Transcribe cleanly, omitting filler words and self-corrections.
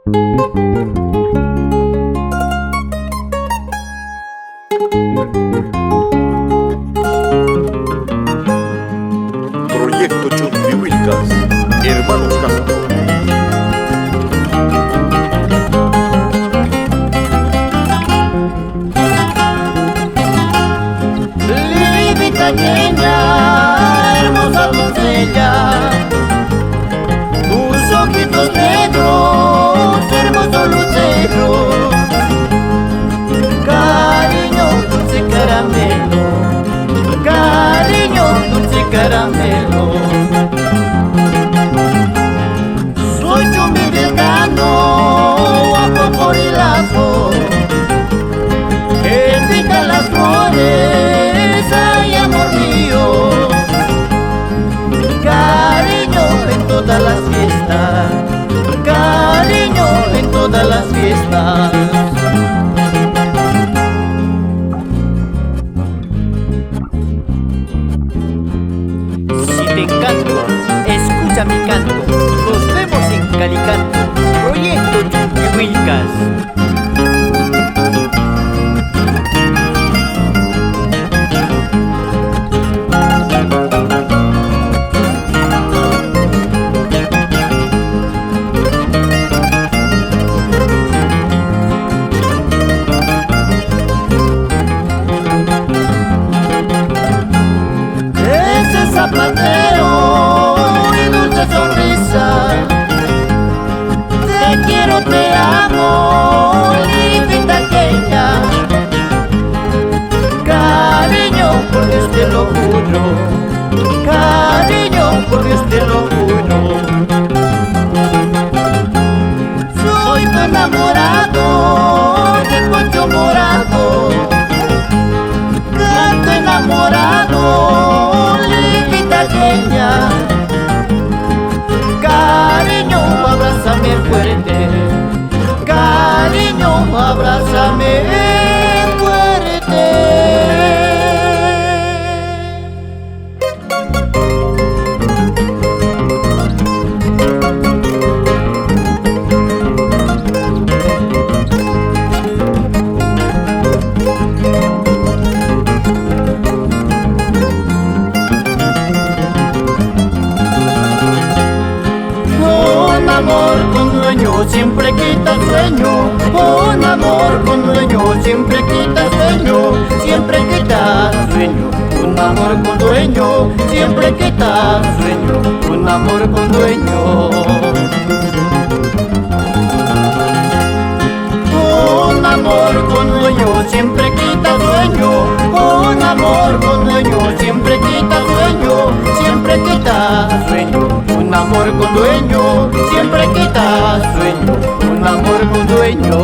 Proyecto Chumbivilcas, Hermanos Castro. Lirita llena, hermosa doncella, tus ojitos negros, hermoso lucero, cariño, dulce caramelo, cariño, dulce caramelo. Soy chumbivilcano, guapo por el lazo, que pica las flores, ay amor mío, cariño en todas las fiestas, cariño en todas las fiestas. Si te encanto, escucha mi canto, nos vemos en Calicanto, Proyecto Chumbivilcas. Zapatero y dulce sonrisa, te quiero, te amo, lindita aquella, cariño, por Dios te lo juro, cariño, por Dios te lo juro. Soy tu enamorado del poncho morado, canto enamorado, cariño, abrázame fuerte, cariño, abrázame fuerte. Un amor con dueño siempre quita sueño, un amor con dueño siempre quita sueño, siempre quita sueño. Un amor con dueño siempre quita sueño, un amor con dueño. Un amor con dueño siempre quita sueño, un amor con dueño siempre quita sueño, siempre quita sueño. Un amor con dueño siempre quita sueño, un amor con dueño.